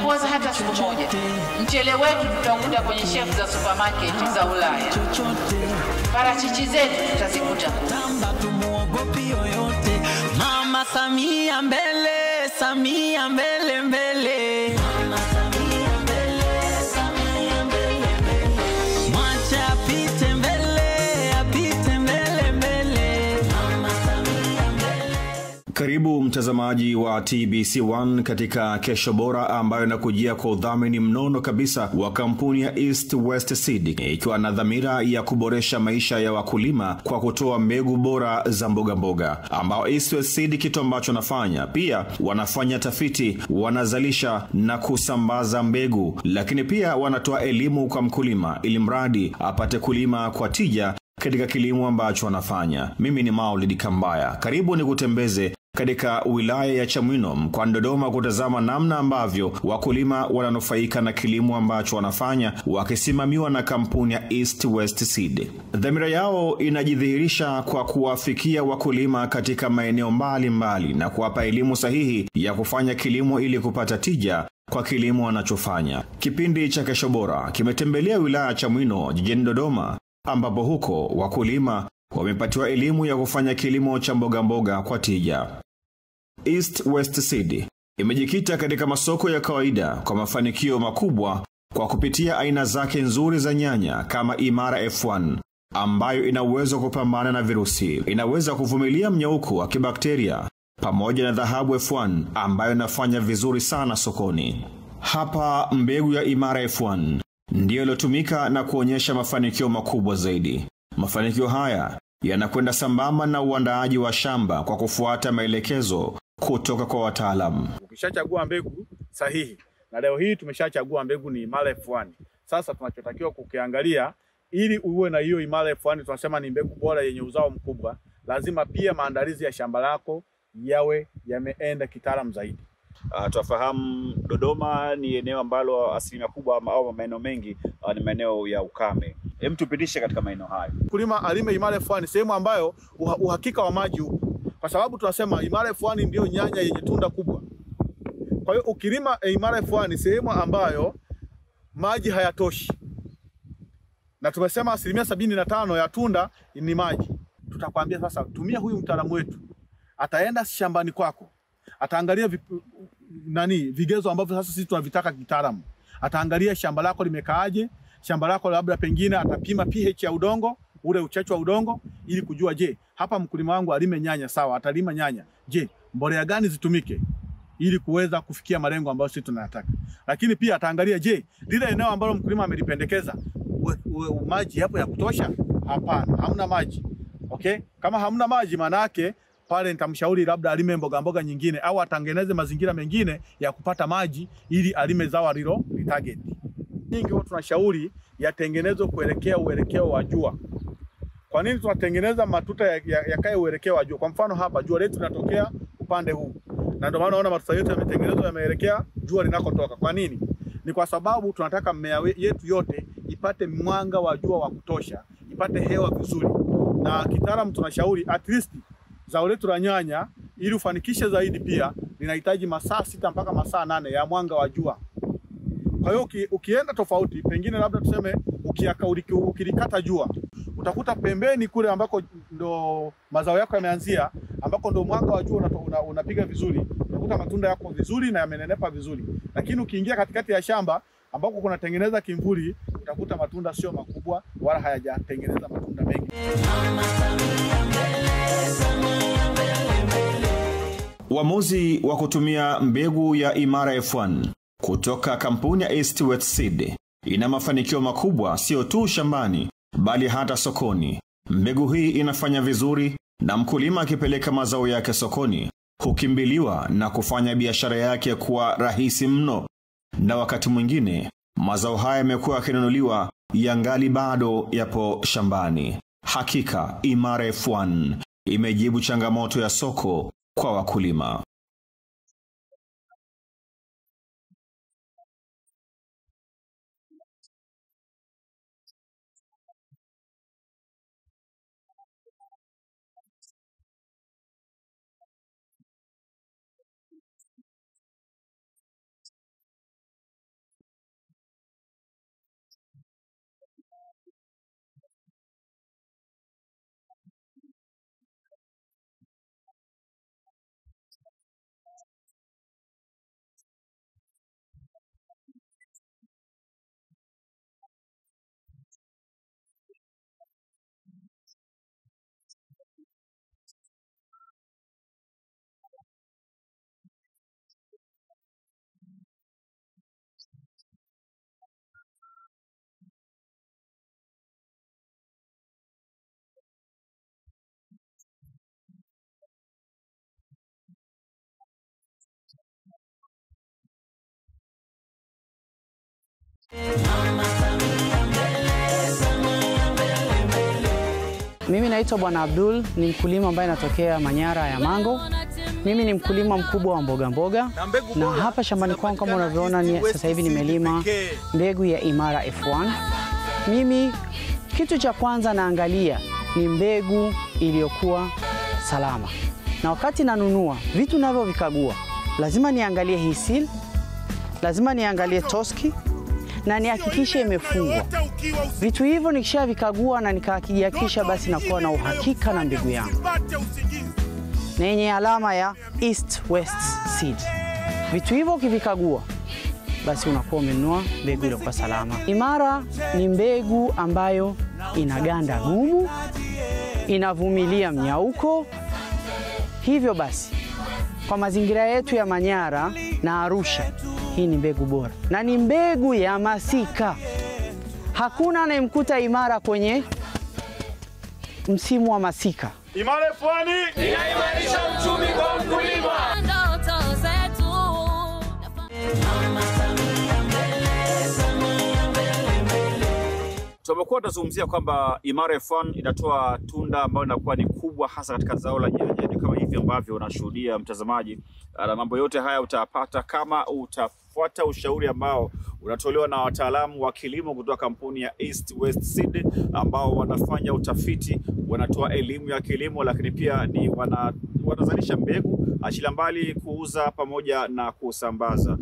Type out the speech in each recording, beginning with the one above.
Kuwaza hata siku moja mchele wetu tutakuta kwenye shelf za supermarket za Ulaya. Parachichi zetu tutazikuta. Mama Samia mbele, Samia mbele mbele. Mama Samia mbele, Samia mbele mbele. Mwacha apite mbele, apite mbele mbele. Mama Samia mbele. Karibu mtazamaji wa TBC1 katika Kesho Bora ambayo inakujia kwa udhamini mnono kabisa wa kampuni ya East West Seed, ikiwa na dhamira ya kuboresha maisha ya wakulima kwa kutoa mbegu bora za mboga mboga, ambao East West Seed kitu ambacho nafanya pia wanafanya tafiti, wanazalisha na kusambaza mbegu, lakini pia wanatoa elimu kwa mkulima ili mradi apate kulima kwa tija katika kilimo ambacho wanafanya. Mimi ni Maulid Kambaya. Karibu nikutembeze katika wilaya ya Chamwino mkoani Dodoma kutazama namna ambavyo wakulima wananufaika na kilimo ambacho wanafanya wakisimamiwa na kampuni ya East West Seed. Dhamira yao inajidhihirisha kwa kuwafikia wakulima katika maeneo mbalimbali na kuwapa elimu sahihi ya kufanya kilimo ili kupata tija kwa kilimo wanachofanya. Kipindi cha Kesho Bora kimetembelea wilaya ya Chamwino jijini Dodoma, ambapo huko wakulima wamepatiwa elimu ya kufanya kilimo cha mboga mboga kwa tija. East West Seed imejikita katika masoko ya kawaida kwa mafanikio makubwa kwa kupitia aina zake nzuri za nyanya kama Imara F1 ambayo ina uwezo kupambana na virusi, inaweza kuvumilia mnyauko wa kibakteria, pamoja na Dhahabu F1 ambayo inafanya vizuri sana sokoni. Hapa mbegu ya Imara F1 ndiyo iliyotumika na kuonyesha mafanikio makubwa zaidi. Mafanikio haya yanakwenda sambamba na uandaaji wa shamba kwa kufuata maelekezo kutoka kwa wataalamu. Ukishachagua mbegu sahihi, na leo hii tumeshachagua mbegu ni Imara F1. Sasa tunachotakiwa kukiangalia ili uwe na hiyo Imara F1, tunasema ni mbegu bora yenye uzao mkubwa, lazima pia maandalizi ya shamba lako yawe yameenda kitaalamu zaidi. Tunafahamu Dodoma ni eneo ambalo asilimia kubwa au maeneo mengi ni maeneo ya ukame. Hem, tupitishe katika maeneo hayo. Kulima alime Imara F1 sehemu ambayo uhakika wa maji upo. Kwa sababu tunasema Imara F1 ndio nyanya yenye tunda kubwa. Kwa hiyo ukilima Imara F1 sehemu ambayo maji hayatoshi, na tumesema 75% ya tunda ni maji, tutakwambia sasa tumia huyu mtaalamu wetu. Ataenda shambani kwako, ataangalia vigezo ambavyo sasa sisi tunavitaka kitaalamu. Ataangalia shamba lako limekaaje, shamba lako labda pengine atapima pH ya udongo, ule uchachu wa udongo, ili kujua je, hapa mkulima wangu alime nyanya sawa, atalima nyanya. Je, mbolea gani zitumike ili kuweza kufikia malengo ambayo sisi tunayataka. Lakini pia ataangalia je, lile eneo ambalo mkulima amelipendekeza maji yapo ya kutosha? Hapana, hamna maji. Okay? Kama hamna maji maana yake pale nitamshauri labda alime mboga mboga nyingine au atengeneze mazingira mengine ya kupata maji ili alime zao alilo target. Nyingi huwa tunashauri yatengenezwe kuelekea uelekeo wa jua. Kwa nini tunatengeneza matuta yakae uelekeo wa jua? Kwa mfano hapa jua letu linatokea upande huu, na ndio maana unaona matuta yetu yametengenezwa yameelekea jua linakotoka. Kwa nini? Ni kwa sababu tunataka mmea yetu yote ipate mwanga wa jua wa kutosha, ipate hewa vizuri. Na kitaalamu tunashauri at least zao letu la nyanya ili ufanikishe zaidi pia linahitaji masaa 6 mpaka masaa 8 ya mwanga wa jua. Kwa hiyo ukienda tofauti, pengine labda tuseme ukilikata jua, utakuta pembeni kule ambako ndo mazao yako yameanzia, ambako ndo mwanga wa jua unapiga vizuri, utakuta matunda yako vizuri na yamenenepa vizuri. Lakini ukiingia katikati ya shamba ambako kuna tengeneza kimvuli, utakuta matunda sio makubwa wala hayajatengeneza matunda mengi. Uamuzi wa kutumia mbegu ya Imara F1 kutoka kampuni ya East West Seed ina mafanikio makubwa sio tu shambani bali hata sokoni. Mbegu hii inafanya vizuri na mkulima akipeleka mazao yake sokoni hukimbiliwa na kufanya biashara yake kuwa rahisi mno, na wakati mwingine mazao haya yamekuwa yakinunuliwa yangali bado yapo shambani. Hakika Imara F1 imejibu changamoto ya soko kwa wakulima. Mimi naitwa Bwana Abdul, ni mkulima ambaye natokea Manyara ya Mango. Mimi ni mkulima mkubwa wa mboga na hapa shambani kwangu kama unavyoona sasa hivi nimelima mbegu ya Imara F1. Mimi kitu cha kwanza naangalia ni mbegu iliyokuwa salama. Na wakati nanunua vitu navyo vikagua, lazima niangalie hii seal, lazima niangalie toski na nihakikishe imefungwa. Vitu hivyo nikishavikagua na nikahakikisha, basi nakuwa na uhakika na mbegu yangu na yenye alama ya East West Seed. Vitu hivyo ukivikagua, basi unakuwa umenunua mbegu iliyokuwa salama. Imara ni mbegu ambayo inaganda gumu, inavumilia mnyauko. Hivyo basi kwa mazingira yetu ya Manyara na Arusha, hii ni mbegu bora na ni mbegu ya masika. Hakuna anayemkuta Imara kwenye msimu wa masika. Imara F1 inaimarisha uchumi kwa mkulima. Tumekuwa tunazungumzia kwamba Imara F1 inatoa tunda ambalo linakuwa ni kubwa hasa katika zao la nyanya, ni kama hivi ambavyo unashuhudia mtazamaji. Na mambo yote haya utapata kama utafuata ushauri ambao unatolewa na wataalamu wa kilimo kutoka kampuni ya East West Seed, ambao wanafanya utafiti, wanatoa elimu ya kilimo, lakini pia ni wanazalisha mbegu, achilia mbali kuuza pamoja na kusambaza.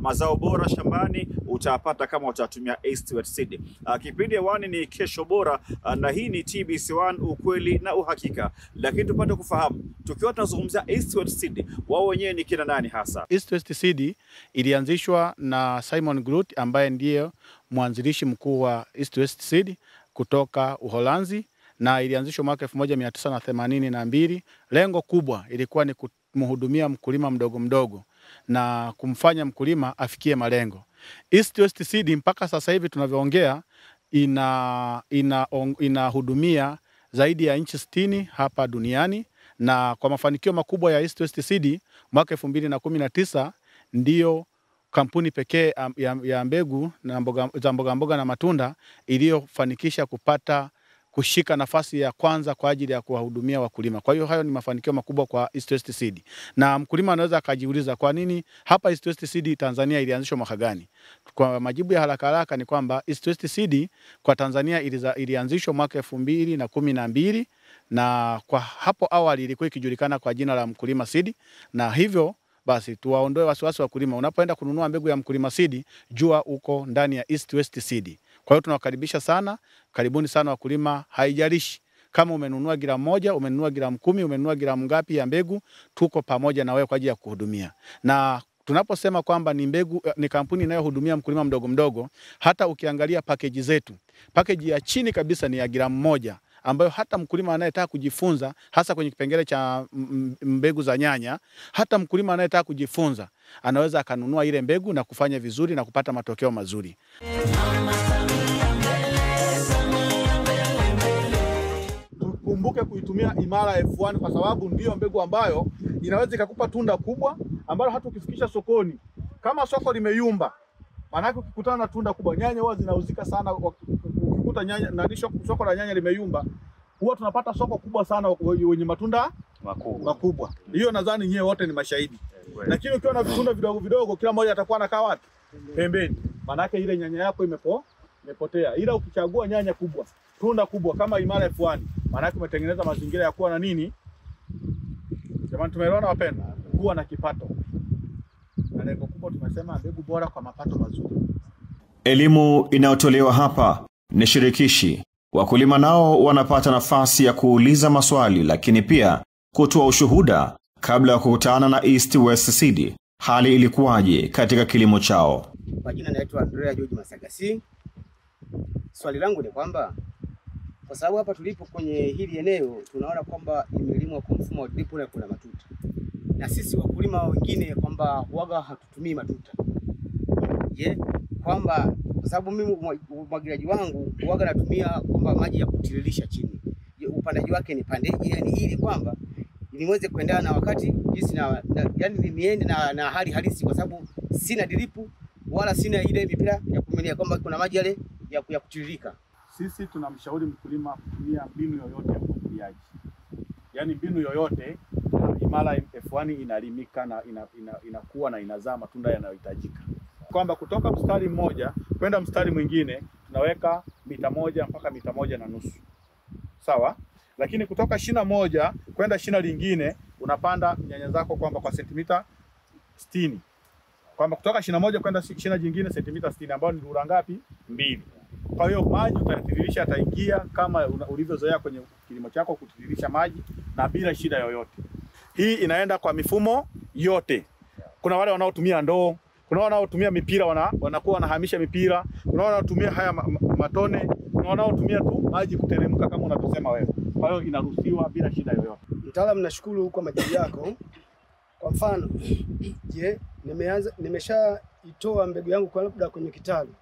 Mazao bora shambani utapata kama utatumia East West Seed. Kipindi hewani ni Kesho Bora, na hii ni TBC1, ukweli na uhakika. Lakini tupate kufahamu, tukiwa tunazungumzia East West Seed, wao wenyewe ni kina nani hasa? East West Seed ilianzishwa na Simon Groot ambaye ndiye mwanzilishi mkuu wa East West Seed kutoka Uholanzi, na ilianzishwa mwaka 1982. Lengo kubwa ilikuwa ni kumhudumia mkulima mdogo mdogo na kumfanya mkulima afikie malengo. East West Seed mpaka sasa hivi tunavyoongea inahudumia zaidi ya nchi 60 hapa duniani, na kwa mafanikio makubwa ya East West Seed mwaka 2019 ndio kampuni pekee ya mbegu na mboga na matunda iliyofanikisha kushika nafasi ya kwanza kwa ajili ya kuwahudumia wakulima. Kwa hiyo hayo ni mafanikio makubwa kwa East West Seed. Na mkulima anaweza akajiuliza kwa nini hapa East West Seed Tanzania ilianzishwa mwaka gani? Kwa majibu ya haraka ni kwamba East West Seed kwa Tanzania ilianzishwa mwaka 2012, na kwa hapo awali ilikuwa ikijulikana kwa jina la Mkulima Seed. Na hivyo basi tuwaondoe wasiwasi wakulima, unapoenda kununua mbegu ya Mkulima Seed, jua uko ndani ya East West Seed. Kwa hiyo tunawakaribisha sana, karibuni sana wakulima, haijalishi kama umenunua gramu 1, umenunua gramu 10, umenunua gramu ngapi ya mbegu, tuko pamoja na wewe kwa ajili ya kuhudumia. Na tunaposema kwamba ni mbegu, ni kampuni inayohudumia mkulima mdogo mdogo, hata ukiangalia package zetu, package ya chini kabisa ni ya gramu 1, ambayo hata mkulima anayetaka kujifunza, hasa kwenye kipengele cha mbegu za nyanya, hata mkulima anayetaka kujifunza anaweza akanunua ile mbegu na kufanya vizuri na kupata matokeo mazuri. Tukumbuke kuitumia Imara F1 kwa sababu ndiyo mbegu ambayo inaweza ikakupa tunda kubwa ambalo hata ukifikisha sokoni, kama soko limeyumba, maana yake ukikutana na tunda kubwa, nyanya huwa zinauzika sana. Ukikuta nyanya na soko la nyanya limeyumba, huwa tunapata soko kubwa sana wenye matunda makubwa. Hiyo nadhani nyewe wote ni mashahidi. Lakini ukiwa na vitunda vidogo vidogo, kila mmoja atakuwa anakaa wapi? Pembeni. Maana yake ile nyanya yako imepotea. Ila ukichagua nyanya kubwa, tunda kubwa kama Imara F1, maana yake umetengeneza mazingira ya kuwa na nini? Jamani, tumeelewana wapenda? Kuwa na kipato. Na lengo kubwa tumesema mbegu bora kwa mapato mazuri. Elimu inayotolewa hapa ni shirikishi. Wakulima nao wanapata nafasi ya kuuliza maswali, lakini pia kutoa ushuhuda kabla ya kukutana na East West Seed. Hali ilikuwaje katika kilimo chao? Kwa jina naitwa Andrea George Masagasi. Swali langu ni kwamba kwa sababu hapa tulipo kwenye hili eneo tunaona kwamba imelimwa kwa mfumo wa drip na kuna matuta. Na sisi wakulima wengine kwamba huaga hatutumii matuta. Kwamba kwa sababu mimi umwagiliaji wangu huaga natumia kwamba maji ya kutiririsha chini. Upandaji wake ni pandeji, yani ili kwamba niweze kuendana na wakati jinsi yani niende na hali halisi, kwa sababu sina drip wala sina ile mipira ya kumenia kwamba kuna maji yale ya kutiririka. Sisi tunamshauri mkulima kutumia mbinu yoyote ya umwagiliaji. Yaani mbinu yoyote Imara F1 inalimika na inakuwa na inazaa matunda yanayohitajika. Kwamba kutoka mstari mmoja kwenda mstari mwingine tunaweka mita 1 mpaka mita 1.5. Sawa? Lakini kutoka shina moja kwenda shina lingine unapanda nyanya zako kwamba kwa sentimita 60. Kwamba kutoka shina moja kwenda shina jingine sentimita 60 ambayo ni dura ngapi? 2. Kwa hiyo maji utayatiririsha ataingia kama ulivyozoea kwenye kilimo chako kutiririsha maji na bila shida yoyote. Hii inaenda kwa mifumo yote. Kuna wale wanaotumia ndoo, kuna wanaotumia mipira wanakuwa wanahamisha mipira, kuna wanaotumia haya matone, kuna wanaotumia tu maji kuteremka kama unavyosema wewe. Kwa hiyo inaruhusiwa bila shida yoyote. Mtaalamu, nashukuru kwa majibu yako. Kwa mfano, je, nimeshaitoa mbegu yangu kwa labda kwenye kitalu.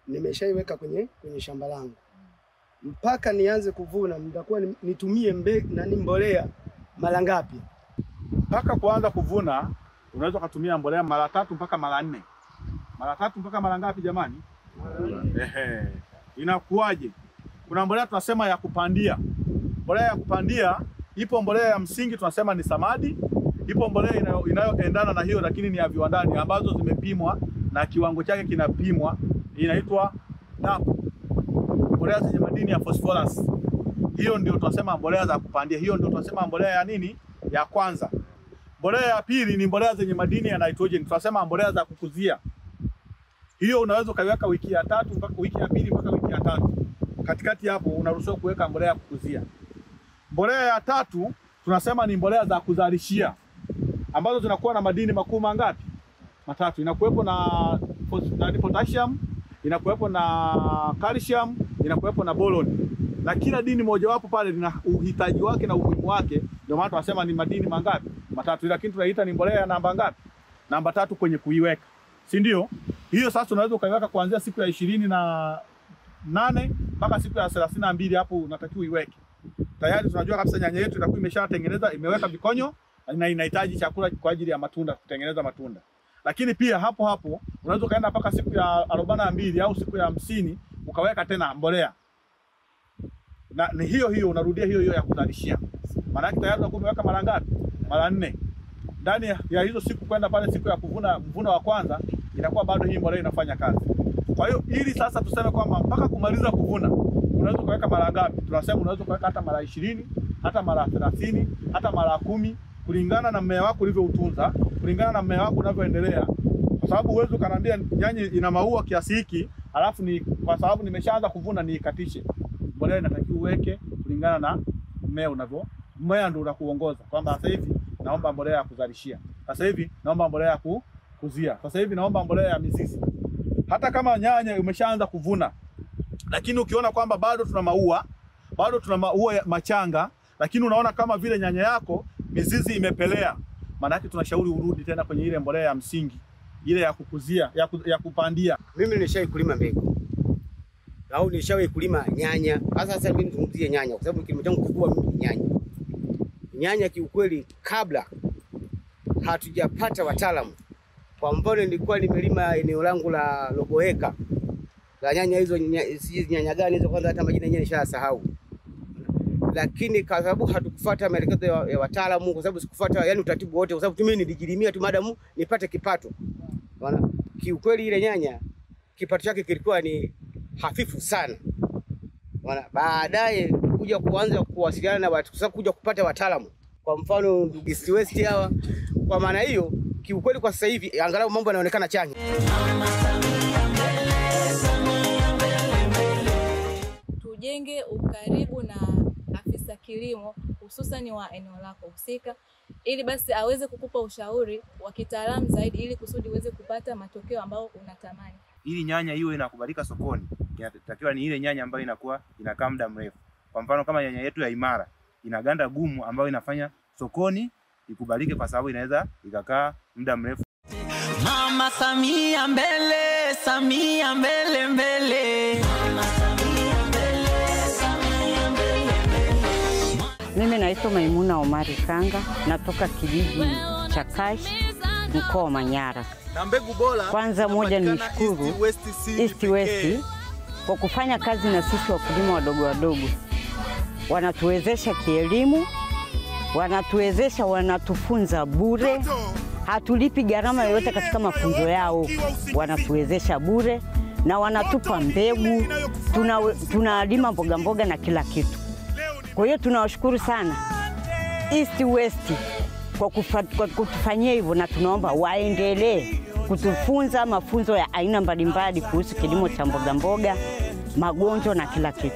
Nimeshaiweka kwenye shamba langu. Mpaka nianze kuvuna nitakuwa nitumie mbolea mara ngapi? Mpaka kuanza kuvuna unaweza kutumia mbolea mara 3 mpaka mara 4. Mara 3 mpaka mara ngapi jamani? Inakuaje? Kuna mbolea tunasema ya kupandia. Mbolea ya kupandia, ipo mbolea ya msingi tunasema ni samadi, ipo mbolea inayoendana na hiyo lakini ni ya viwandani ambazo zimepimwa na kiwango chake kinapimwa, inaitwa DAP. Mbolea zenye madini ya phosphorus. Hiyo ndio tunasema mbolea za kupandia. Hiyo ndio tunasema mbolea ya nini? Ya kwanza. Mbolea ya pili ni mbolea zenye madini ya nitrogen. Tunasema mbolea za kukuzia. Hiyo unaweza kaiweka wiki ya 3 mpaka wiki ya 2 mpaka wiki ya 3. Katikati hapo unaruhusiwa kuweka mbolea ya kukuzia. Mbolea ya 3 tunasema ni mbolea za kuzalishia ambazo zinakuwa na madini makuu mangapi? 3. Inakuwepo na potassium, inakuwepo na calcium, inakuwepo na boron. Na kila dini mojawapo pale lina uhitaji wake na umuhimu wake. Ndio maana tunasema ni madini mangapi? 3. Lakini tunaita ni mbolea ya namba ngapi? Namba 3 kwenye kuiweka. Si ndio? Hiyo sasa unaweza ukaiweka kuanzia siku ya 28 mpaka siku ya 32 hapo unatakiwa iweke. Tayari tunajua kabisa nyanya yetu itakuwa imeshatengeneza, imeweka vikonyo na inahitaji chakula kwa ajili ya matunda, kutengeneza matunda. Lakini pia hapo unaweza kaenda mpaka siku ya 42 au siku ya 50 ukaweka tena mbolea. Na ni hiyo unarudia hiyo ya kuzalishia. Maana yake tayari unakuwa umeweka mara ngapi? Mara 4. Ndani ya hizo siku kwenda pale siku ya kuvuna mvuno wa kwanza inakuwa bado hii mbolea inafanya kazi. Kwa hiyo ili sasa tuseme kwamba mpaka kumaliza kuvuna unaweza kuweka mara ngapi? Tunasema unaweza kuweka hata mara 20, hata mara 30, hata mara 10 kulingana na mmea wako ulivyoutunza, kulingana na mmea wako unavyoendelea. Kwa sababu uwezo kanaambia nyanya ina maua kiasi hiki, alafu ni kwa sababu nimeshaanza kuvuna niikatishe. Mbolea inatakiwa uweke kulingana na mmea unavyo. Mmea ndio unakuongoza kwamba sasa hivi naomba mbolea ya kuzalishia. Sasa hivi naomba mbolea ya kukuzia. Sasa hivi naomba mbolea ya mizizi. Hata kama nyanya umeshaanza kuvuna, lakini ukiona kwamba bado tuna maua machanga, lakini unaona kama vile nyanya yako mizizi imepelea, maana yake tunashauri urudi tena kwenye ile mbolea ya msingi, ile ya kukuzia, ya kupandia. Mimi nilishawahi kulima mbegu. Au nilishawahi kulima nyanya. Sasa mimi nizungumzie nyanya kwa sababu kilimo changu kikubwa mimi nyanya. Nyanya kiukweli kabla hatujapata wataalamu. Kwa mfano nilikuwa nimelima eneo langu la robo eka. La nyanya hizo nyanya gani hizo kwanza hata majina yenyewe nishasahau. Lakini kwa sababu hatukufuata maelekezo ya wataalamu, kwa sababu sikufuata yani utaratibu wote, kwa sababu mimi nilijilimia tu madamu nipate kipato. Bwana, kiukweli ile nyanya kipato chake kilikuwa ni hafifu sana. Bwana, baadaye kuja kuanza kuwasiliana na watu, sasa kuja kupata wataalamu. Kwa mfano ndugu East West hawa. Kwa maana hiyo kiukweli kwa sasa hivi angalau mambo yanaonekana chanya. Tujenge ukaribu na afisa kilimo hususan wa eneo lako husika ili basi aweze kukupa ushauri wa kitaalamu zaidi ili kusudi uweze kupata matokeo ambayo unatamani. Ili nyanya hiyo inakubalika sokoni, inatakiwa ni ile nyanya ambayo inakuwa inakaa muda mrefu. Kwa mfano kama nyanya yetu ya Imara ina ganda gumu ambayo inafanya sokoni ikubalike kwa sababu inaweza ikakaa muda mrefu. Mama Samia mbele, Samia mbele mbele. Mama Samia mbele, Samia mbele mbele. Mimi naitwa Maimuna Omari Kanga, natoka kijiji cha Kashi. mkoa wa Manyara. Na mbegu bora Kwanza moja ni shukuru East West kwa kufanya kazi na sisi wakulima wadogo wadogo. Wanatuwezesha kielimu, wanatuwezesha, wanatufunza bure. Hatulipi gharama yoyote katika mafunzo yao. Wanatuwezesha bure na wanatupa mbegu. Tunalima mboga mboga na kila kitu. Kwa hiyo tunawashukuru sana East West kwa kutufanyia hivyo, na tunaomba waendelee kutufunza mafunzo ya aina mbalimbali kuhusu kilimo cha mboga mboga, magonjwa na kila kitu.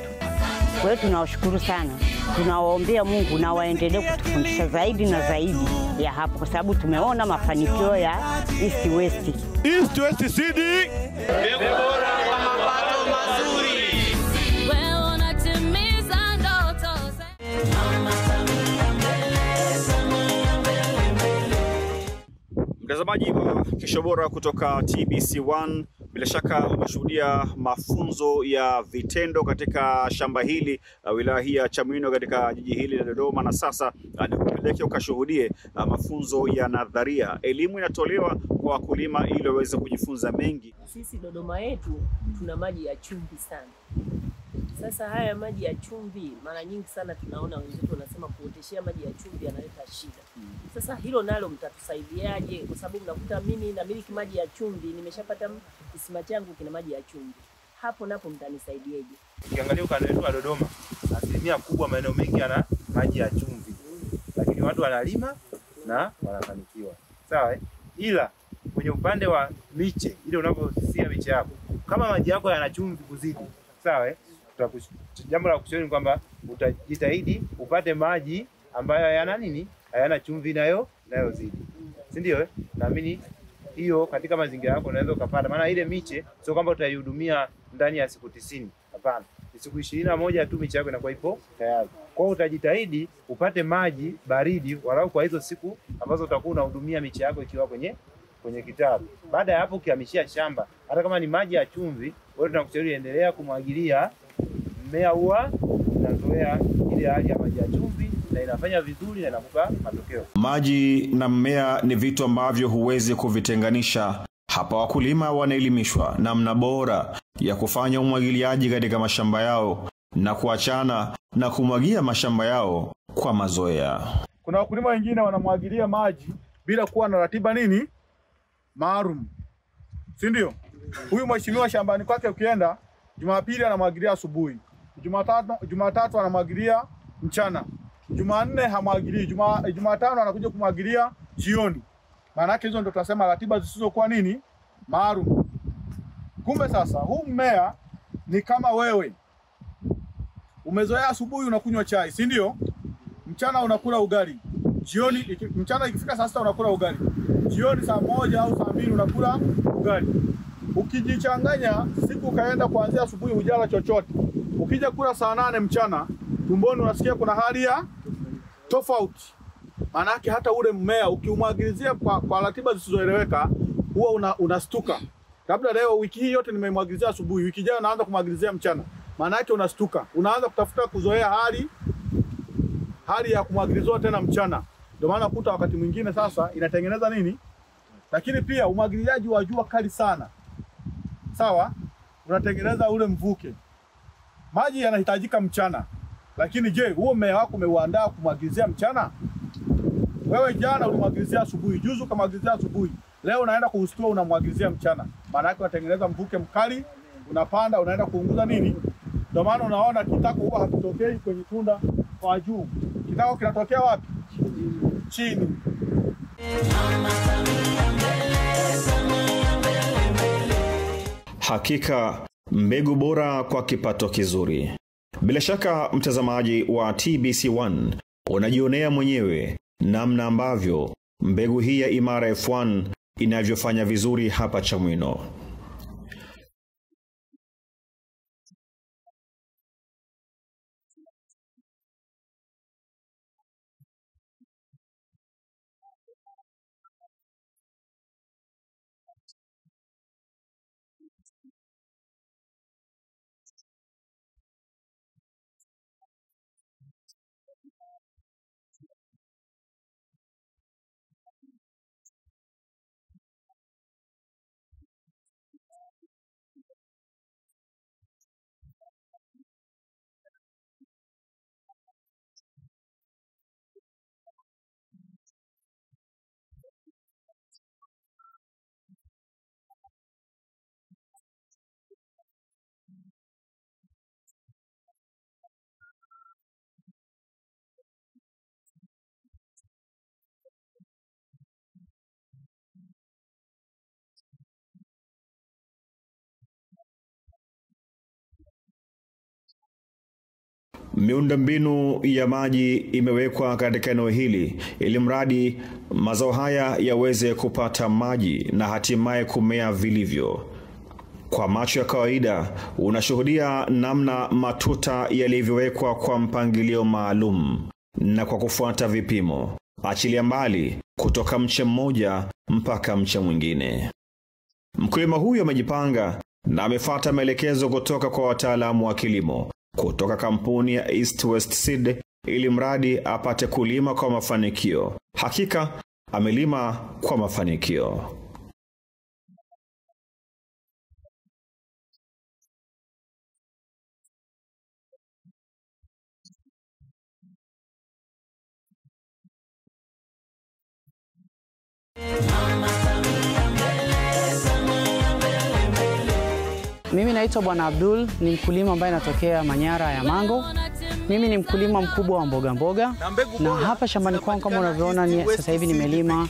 Kwa hiyo tunawashukuru sana. Tunawaombea Mungu na waendelee kutufundisha zaidi na zaidi ya hapo, kwa sababu tumeona mafanikio ya East West. East West Seed, mbegu bora kwa mapato mazuri. Wewe unatimiza ndoto za Mama Samia mbele, Samia mbele mbele. Mtazamaji wa Kesho Bora kutoka TBC1, bila shaka umeshuhudia mafunzo ya vitendo katika shamba hili wilaya hii ya Chamwino katika jiji hili la Dodoma, na sasa nikupeleke ukashuhudie mafunzo ya nadharia. Elimu inatolewa kwa wakulima ili waweze kujifunza mengi. Sisi Dodoma yetu tuna maji ya chumvi sana. Sasa haya maji ya chumvi mara nyingi sana tunaona wenzetu wanasema kuoteshea maji ya chumvi yanaleta shida. Sasa hilo nalo mtatusaidiaje? Kwa sababu mnakuta mimi namiliki maji ya chumvi, nimeshapata kisima changu kina maji ya chumvi. Hapo napo mtanisaidiaje? Ukiangalia ukanda wetu wa Dodoma, asilimia kubwa maeneo mengi yana maji ya chumvi. Lakini watu wanalima na wanafanikiwa. Sawa? Ila kwenye upande wa miche, ile unaposia miche yako, kama maji yako yana chumvi kuzidi, sawa? Jambo la kushauri kwamba utajitahidi upate maji ambayo hayana nini? Hayana chumvi nayo zidi. Si ndio? Naamini hiyo katika mazingira yako unaweza ukapata. Maana ile miche sio kwamba utaihudumia ndani ya siku 90. Hapana. Siku 21 tu miche yako inakuwa ipo tayari. Kwa hiyo utajitahidi upate maji baridi walau kwa hizo siku ambazo utakuwa unahudumia miche yako ikiwa kwenye kitabu. Baada ya hapo ukihamishia shamba, hata kama ni maji ya chumvi, wewe tunakushauri endelea kumwagilia. Mmea huwa unazoea ile hali ya maji ya chumvi na inafanya vizuri na inakupa matokeo. Maji na mmea ni vitu ambavyo huwezi kuvitenganisha. Hapa wakulima wanaelimishwa namna bora ya kufanya umwagiliaji katika mashamba yao na kuachana na kumwagia mashamba yao kwa mazoea. Kuna wakulima wengine wanamwagilia maji bila kuwa na ratiba nini maalum. Si ndio? Huyu mheshimiwa shambani kwake ukienda, Jumapili anamwagilia asubuhi. Jumatatu anamwagilia mchana. Jumanne hamwagilii. Jumatano anakuja kumwagilia jioni. Maana yake hizo ndio tunasema ratiba zisizokuwa nini maalum. Kumbe sasa huu mmea ni kama wewe. Umezoea asubuhi unakunywa chai, si ndio? Mchana unakula ugali. Jioni mchana ikifika saa 6 unakula ugali. Jioni saa 1 au saa 2 unakula ugali. Ukijichanganya siku kaenda kuanzia asubuhi hujala chochote. Ukija kula saa 8 mchana, tumboni unasikia kuna hali ya tofauti. Maana yake hata ule mmea ukiumwagilizia kwa ratiba zisizoeleweka huwa unastuka. Labda leo wiki hii yote nimemwagilizia asubuhi, wiki ijayo naanza kumwagilizia mchana. Maana yake unastuka. Unaanza kutafuta kuzoea hali ya kumwagilizwa tena mchana. Ndio maana kuta wakati mwingine sasa inatengeneza nini? Lakini pia umwagiliaji wa jua kali sana, sawa, unatengeneza ule mvuke. Maji yanahitajika mchana. Lakini je, huo mmea wako umeuandaa kumwagilizia mchana? Wewe jana ulimwagilizia asubuhi, juzi ukamwagilizia asubuhi. Leo unaenda kuustua unamwagilizia mchana. Maana yake unatengeneza mvuke mkali, unapanda unaenda kuunguza nini? Ndio maana unaona kitako huwa hakitokei kwenye tunda kwa juu. Kitako kinatokea wapi? Chini. Mama Samia mbele, Samia mbele mbele. Hakika mbegu bora kwa kipato kizuri. Bila shaka mtazamaji wa TBC1 unajionea mwenyewe namna ambavyo mbegu hii ya Imara F1 inavyofanya vizuri hapa Chamwino. Miundombinu ya maji imewekwa katika eneo hili ili mradi mazao haya yaweze kupata maji na hatimaye kumea vilivyo. Kwa macho ya kawaida unashuhudia namna matuta yalivyowekwa kwa mpangilio maalum na kwa kufuata vipimo. Achilia mbali kutoka mche mmoja mpaka mche mwingine. Mkulima huyu amejipanga na amefuata maelekezo kutoka kwa wataalamu wa kilimo kutoka kampuni ya East West Seed ili mradi apate kulima kwa mafanikio. Hakika amelima kwa mafanikio. Mimi naitwa Bwana Abdul, ni mkulima ambaye natokea Manyara ya Mango. Mimi ni mkulima mkubwa wa mboga mboga na hapa shambani kwangu kama unavyoona sasa hivi nimelima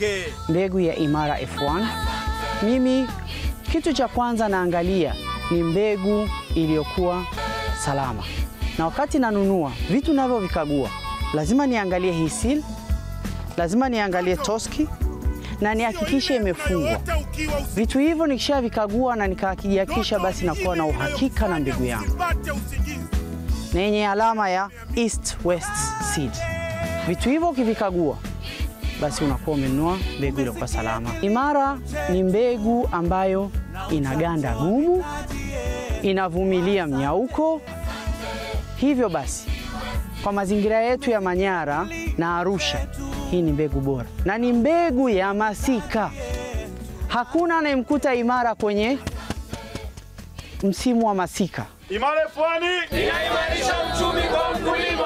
mbegu ya Imara F1. Mimi kitu cha kwanza naangalia ni mbegu iliyokuwa salama. Na wakati nanunua vitu ninavyovikagua, lazima niangalie hii seal, lazima niangalie toski na nihakikishe imefungwa. Vitu hivyo nikishavikagua na nikahakikisha, basi nakuwa na uhakika na mbegu yangu na yenye alama ya East West Seed. Vitu hivyo ukivikagua, basi unakuwa umenunua mbegu iliyokuwa salama. Imara ni mbegu ambayo inaganda gumu, inavumilia mnyauko. Hivyo basi kwa mazingira yetu ya Manyara na Arusha, hii ni mbegu bora na ni mbegu ya masika. Hakuna anayemkuta Imara kwenye msimu wa masika. Imara F1 inaimarisha uchumi kwa mkulima.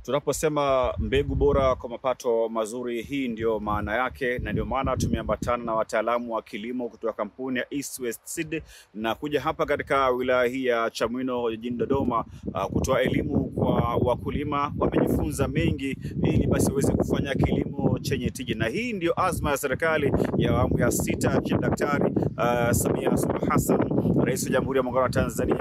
Tunaposema mbegu bora kwa mapato mazuri, hii ndio maana yake, na ndio maana tumeambatana na wataalamu wa kilimo kutoka kampuni ya East West Seed na kuja hapa katika wilaya hii ya Chamwino jijini Dodoma kutoa elimu kwa wakulima. Wamejifunza mengi ili basi waweze kufanya kilimo chenye tija, na hii ndio azma ya serikali ya awamu ya 6 chini Daktari Samia Suluhu Hassan, Rais wa Jamhuri ya Muungano wa Tanzania,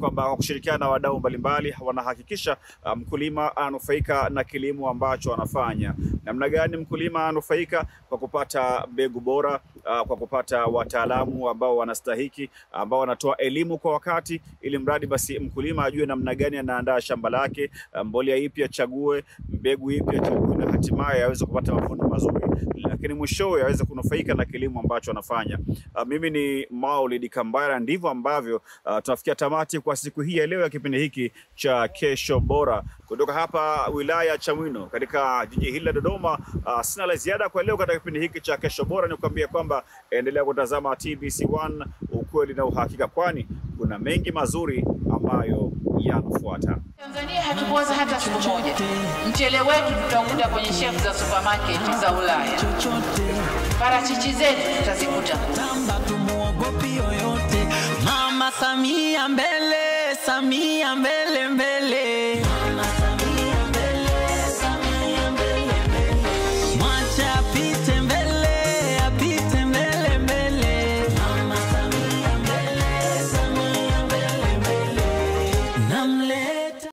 kwamba kwa kushirikiana na wadau mbalimbali wanahakikisha mkulima anufaika na kilimo ambacho anafanya. Namna gani mkulima anufaika? Kwa kupata mbegu bora, kwa kupata wataalamu ambao wanastahiki, ambao wanatoa elimu kwa wakati, ili mradi basi mkulima ajue namna gani anaandaa shamba lake, mbolea ipi achague, mbegu ipi achague, na hatimaye aweze kupata mavuno mazuri, lakini mwishowe aweze kunufaika na kilimo ambacho anafanya. Mimi ni Maulid Kambara. Ndivyo ambavyo tunafikia tamati kwa siku hii ya leo ya kipindi hiki cha Kesho Bora kutoka hapa wilaya ya Chamwino katika jiji hili la Dodoma. Sina la ziada kwa leo katika kipindi hiki cha Kesho Bora, ni kuambia kwamba endelea kutazama TBC1, ukweli na uhakika, kwani kuna mengi mazuri ambayo yanafuata. Tanzania hatukuwaza hata siku moja mchele wetu tutakuta kwenye shelf za supermarket za Ulaya. Parachichi zetu tutazikuta. Mama Samia mbele, Samia mbele.